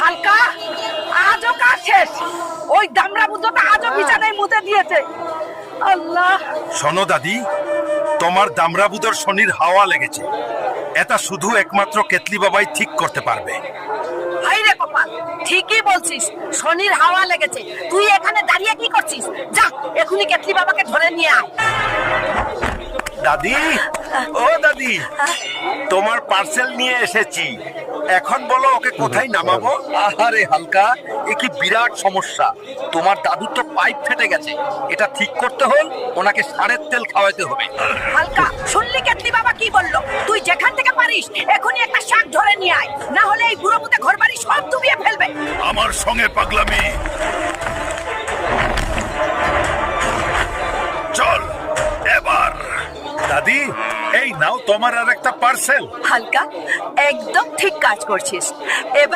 হালকা আজও কাজ শেষ। ওই দামড়া বুদ্ধটা আজও বিছানায় মুতে দিয়েছে। আল্লাহ, শোনো দাদি, তোমার দামরাবুদর শনির হাওয়া লেগেছে। এটা শুধু একমাত্র কেতলি বাবাই ঠিক করতে পারবে। হাই রে কপাল, ঠিকই বলছিস, শনির হাওয়া লেগেছে। তুই এখানে দাঁড়িয়ে কি করছিস? যা এখনই কেতলি বাবাকে ধরে নিয়ে আয়। দাদি, ও দাদি, তোমার পার্সেল নিয়ে এসেছি। এখন বলো ওকে কোথায় নামাবো? আহারে হালকা, এ কি বিরাট সমস্যা। তোমার দাদুর তো পাইপ ফেটে গেছে, এটা ঠিক করতে হল ওনাকে সারের তেল খাওয়াতে হবে। হালকা, শুনলি কেতলি বাবা কি বললো? তুই যেখান থেকে পারিস এখনই একটা শাক ধরে নিয়ে আয়, না হলে এই বুড়ো মুতে ঘর বাড়ি সব ডুবিয়ে ফেলবে। আমার সঙ্গে পাগলামি, চল এবার। দাদি, এই নাও তোমার আর একটা পার্সেল। হালকা, একদম ঠিক কাজ করছিস। এবার